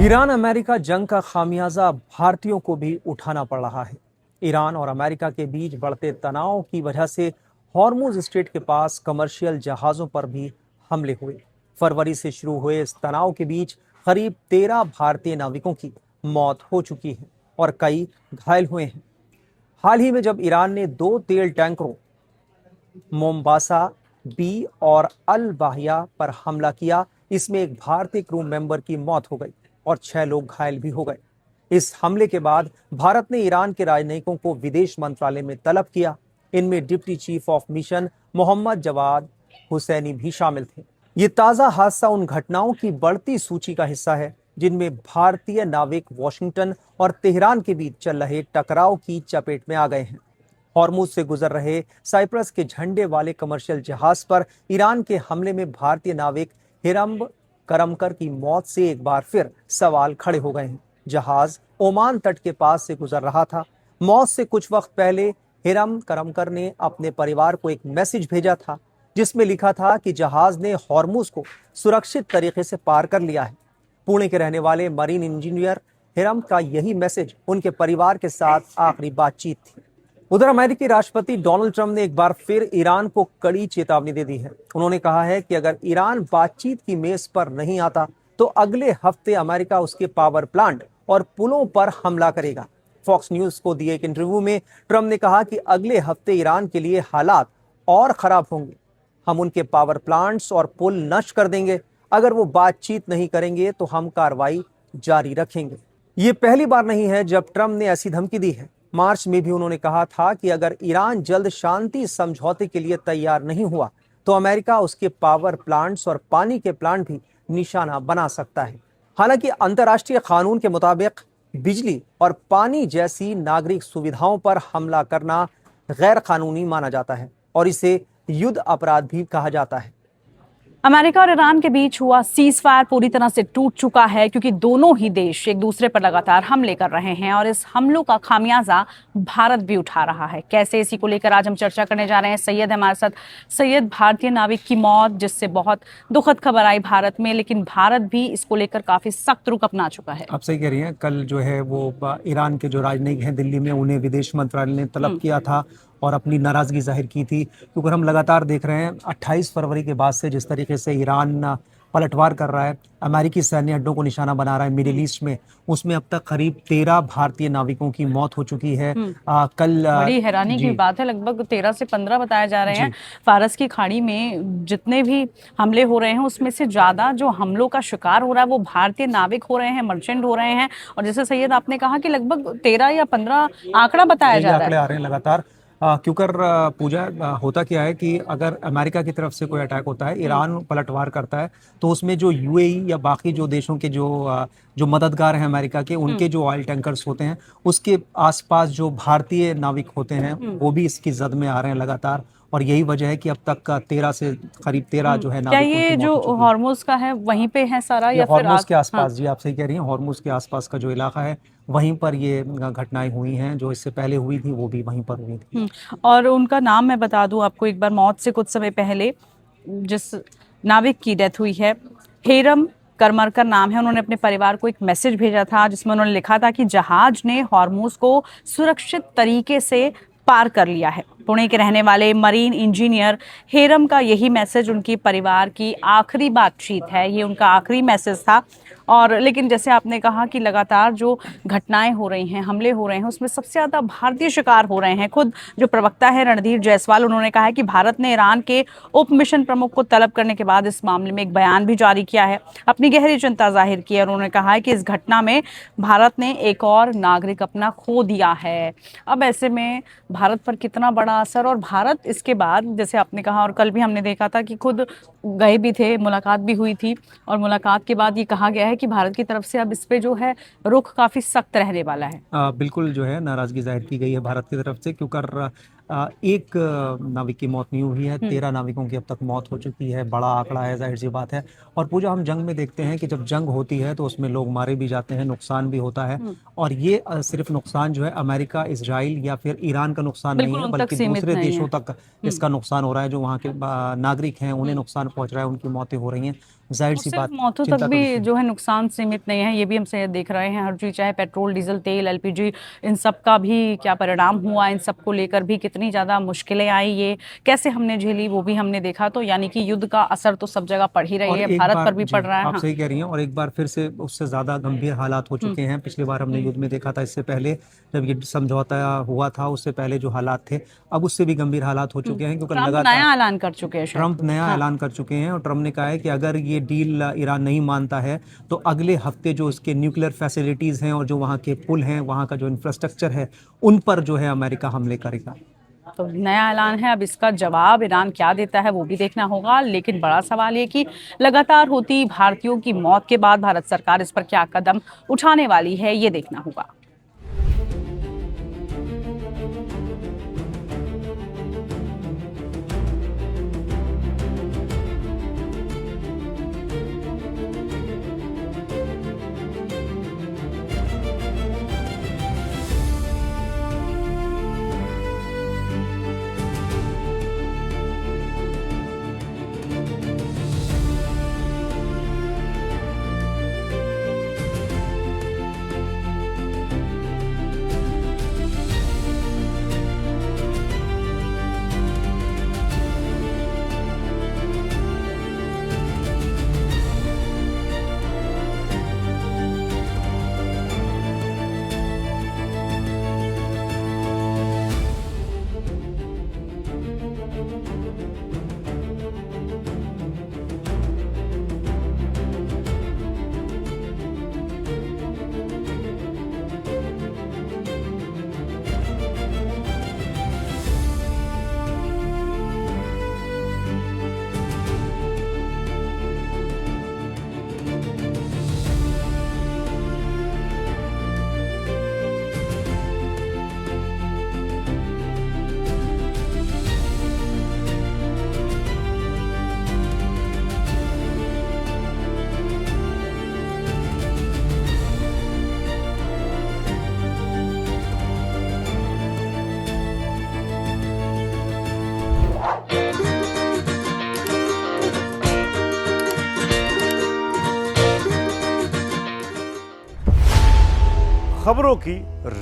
Iran America जंग का खामियाजा भारतीयों को भी उठाना पड़ रहा है। ईरान और अमेरिका के बीच बढ़ते तनाव की वजह से हॉर्मुज स्ट्रेट के पास कमर्शियल जहाजों पर भी हमले हुए। फरवरी से शुरू हुए इस तनाव के बीच करीब 13 भारतीय नाविकों की मौत हो चुकी है और कई घायल हुए हैं। हाल ही में जब ईरान ने 2 तेल टैंकरों मोम्बासा बी और अल बाहिया पर हमला किया, इसमें एक भारतीय क्रू मेंबर की मौत हो गई और 6 लोग घायल भी हो गए। इस हमले के बाद भारत ने ईरान के राजनयिकों को विदेश मंत्रालय में तलब किया। इनमें deputy chief of mission Mohammad Javad Hosseini भी शामिल थे। ये ताजा हादसा उन घटनाओं की बढ़ती सूची का हिस्सा है जिनमें भारतीय नाविक वॉशिंगटन और तेहरान के बीच चल रहे टकराव की चपेट में आ गए हैं। हॉर्मुज से गुजर रहे साइप्रस के झंडे वाले कमर्शियल जहाज पर ईरान के हमले में भारतीय नाविक हिरम करमकर की मौत से एक बार फिर सवाल खड़े हो गए हैं। जहाज ओमान तट के पास से गुजर रहा था। मौत से कुछ वक्त पहले हिरम करमकर ने अपने परिवार को एक मैसेज भेजा था जिसमें लिखा था कि जहाज ने हॉर्मुज को सुरक्षित तरीके से पार कर लिया है। पुणे के रहने वाले मरीन इंजीनियर हिरम का यही मैसेज उनके परिवार के साथ आखिरी बातचीत थी। उधर अमेरिकी राष्ट्रपति डोनाल्ड ट्रंप ने एक बार फिर ईरान को कड़ी चेतावनी दे दी है। उन्होंने कहा है कि अगर ईरान बातचीत की मेज पर नहीं आता तो अगले हफ्ते अमेरिका उसके पावर प्लांट और पुलों पर हमला करेगा। फॉक्स न्यूज को दिए एक इंटरव्यू में ट्रंप ने कहा कि अगले हफ्ते ईरान के लिए हालात और खराब होंगे। हम उनके पावर प्लांट्स और पुल नष्ट कर देंगे। अगर वो बातचीत नहीं करेंगे तो हम कार्रवाई जारी रखेंगे। ये पहली बार नहीं है जब ट्रंप ने ऐसी धमकी दी है। मार्च में भी उन्होंने कहा था कि अगर ईरान जल्द शांति समझौते के लिए तैयार नहीं हुआ तो अमेरिका उसके पावर प्लांट्स और पानी के प्लांट भी निशाना बना सकता है। हालांकि अंतर्राष्ट्रीय कानून के मुताबिक बिजली और पानी जैसी नागरिक सुविधाओं पर हमला करना गैर कानूनी माना जाता है और इसे युद्ध अपराध भी कहा जाता है। अमेरिका और ईरान के बीच हुआ सीज फायर पूरी तरह से टूट चुका है क्योंकि दोनों ही देश एक दूसरे पर लगातार हमले कर रहे हैं और इस हमलों का खामियाजा भारत भी उठा रहा है। कैसे, इसी को लेकर आज हम चर्चा करने जा रहे हैं। सैयद हमारे साथ। सैयद, भारतीय नाविक की मौत जिससे बहुत दुखद खबर आई भारत में, लेकिन भारत भी इसको लेकर काफी सख्त रुख अपना चुका है। आप सही कह रही हैं। कल जो है वो ईरान के जो राजनयिक हैं दिल्ली में, उन्हें विदेश मंत्रालय ने तलब किया था और अपनी नाराजगी जाहिर की थी, क्योंकि हम लगातार देख रहे हैं 28 फरवरी के बाद से जिस तरीके से ईरान पलटवार कर रहा है, अमेरिकी सैन्य अड्डों को निशाना बना रहा है मिडिल ईस्ट में, उसमें अब तक करीब 13 भारतीय नाविकों की मौत हो चुकी है। कल बड़ी हैरानी की बात है, लगभग 13 से 15 बताए जा रहे हैं। फारस की खाड़ी में जितने भी हमले हो रहे हैं उसमें से ज्यादा जो हमलों का शिकार हो रहा है वो भारतीय नाविक हो रहे हैं, मर्चेंट हो रहे हैं। और जैसे सैयद आपने कहा कि लगभग 13 या 15 आंकड़ा बताया जा रहा है। आंकड़े आ रहे हैं लगातार। क्योंकि पूजा होता क्या है कि अगर अमेरिका की तरफ से कोई अटैक होता है, ईरान पलटवार करता है, तो उसमें जो यूएई या बाकी जो देशों के जो मददगार हैं अमेरिका के, उनके जो ऑयल टैंकर्स होते हैं उसके आसपास जो भारतीय नाविक होते हैं वो भी इसकी जद में आ रहे हैं लगातार। और यही वजह है कि अब तक 13 से करीब 13 जो है क्या ये जो हॉर्मुज का है वहीं पे है सारा या फिर हॉर्मुज के आसपास? जी, आप सही कह रही हैं। हॉर्मुज के आसपास का जो इलाका है वहीं पर ये घटनाएं हुई हैं। जो इससे पहले हुई थी वो भी वहीं पर हुई थी। और उनका नाम मैं बता दूं आपको एक बार, मौत से कुछ समय पहले जिस नाविक की डेथ हुई है, हिरम करमरकर नाम है। उन्होंने अपने परिवार को एक मैसेज भेजा था जिसमें उन्होंने लिखा था कि जहाज ने हॉर्मुज को सुरक्षित तरीके से पार कर लिया है। पुणे के रहने वाले मरीन इंजीनियर हेरम का यही मैसेज उनकी परिवार की आखिरी बातचीत है, ये उनका आखिरी मैसेज था। और लेकिन जैसे आपने कहा कि लगातार जो घटनाएं हो रही हैं, हमले हो रहे हैं, उसमें सबसे ज़्यादा भारतीय शिकार हो रहे हैं। खुद जो प्रवक्ता है रणधीर जायसवाल, उन्होंने कहा है कि भारत ने ईरान के उप मिशन प्रमुख को तलब करने के बाद इस मामले में एक बयान भी जारी किया है, अपनी गहरी चिंता जाहिर की है। और उन्होंने कहा है कि इस घटना में भारत ने एक और नागरिक अपना खो दिया है। अब ऐसे में भारत पर कितना बड़ा असर, और भारत इसके बाद जैसे आपने कहा, और कल भी हमने देखा था कि खुद गए भी थे, मुलाकात भी हुई थी, और मुलाकात के बाद ये कहा गया है कि भारत की तरफ से अब इस पे जो है रुख काफी सख्त रहने वाला है। बिल्कुल जो है नाराजगी जाहिर की गई है भारत की तरफ से, क्योंकि एक नाविक की मौत नहीं हुई है, 13 नाविकों की अब तक मौत हो चुकी है। बड़ा आंकड़ा है, जाहिर सी बात है। और पूजा, हम जंग में देखते हैं कि जब जंग होती है तो उसमें लोग मारे भी जाते हैं, नुकसान भी होता है। और ये सिर्फ नुकसान जो है अमेरिका, इजराइल या फिर ईरान का नुकसान नहीं है, बल्कि दूसरे देशों तक इसका नुकसान हो रहा है। जो वहाँ के नागरिक हैं उन्हें नुकसान पहुंच रहा है, उनकी मौतें हो रही हैं। जाहिर और सी सिर्फ बात मौतों चिंता तक का भी विषय है। जो है नुकसान सीमित नहीं है, ये भी हम से देख रहे हैं हर चीज, चाहे पेट्रोल, डीजल, तेल, एलपीजी, इन सब का भी क्या परिणाम हुआ, इन सब को लेकर भी कितनी ज्यादा मुश्किलें आई, ये कैसे हमने झेली वो भी हमने देखा। तो यानी कि युद्ध का असर तो सब जगह पड़ ही रही और है, एक भारत बार पर भी जी पड़ रहा है। आप हाँ। सही कह रही हैं, और एक बार फिर से उससे ज़्यादा गंभीर हालात हो चुके हैं। पिछली बार हमने युद्ध में देखा था, इससे पहले जब ये समझौता हुआ था उससे पहले जो हालात थे, अब उससे भी गंभीर हालात हो चुके हैं, क्योंकि ट्रम्प लगातार नया ऐलान कर चुके हैं शायद। ट्रंप नया हाँ। ऐलान कर चुके हैं। और ट्रंप ने कहा है कि अगर ये डील ईरान नहीं मानता है तो अगले हफ्ते जो इसके न्यूक्लियर फैसिलिटीज़ हैं और जो वहाँ के पुल हैं, वहाँ का जो इंफ्रास्ट्रक्चर है, उन पर जो है अमेरिका हमले करेगा। तो नया ऐलान है, अब इसका जवाब ईरान क्या देता है वो भी देखना होगा। लेकिन बड़ा सवाल ये कि लगातार होती भारतीयों की मौत के बाद भारत सरकार इस पर क्या कदम उठाने वाली है, ये देखना होगा। खबरों की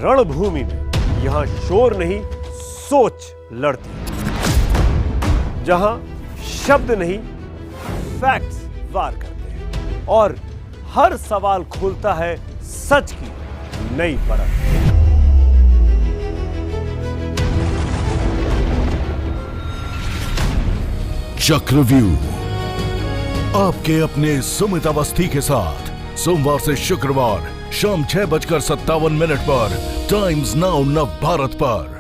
रणभूमि में यहां शोर नहीं, सोच लड़ती है। जहां शब्द नहीं, फैक्ट्स वार करते हैं और हर सवाल खोलता है सच की नई परत। चक्रव्यूह आपके अपने सुमित अवस्थी के साथ सोमवार से शुक्रवार शाम 6:57 पर टाइम्स नाउ नव भारत पर।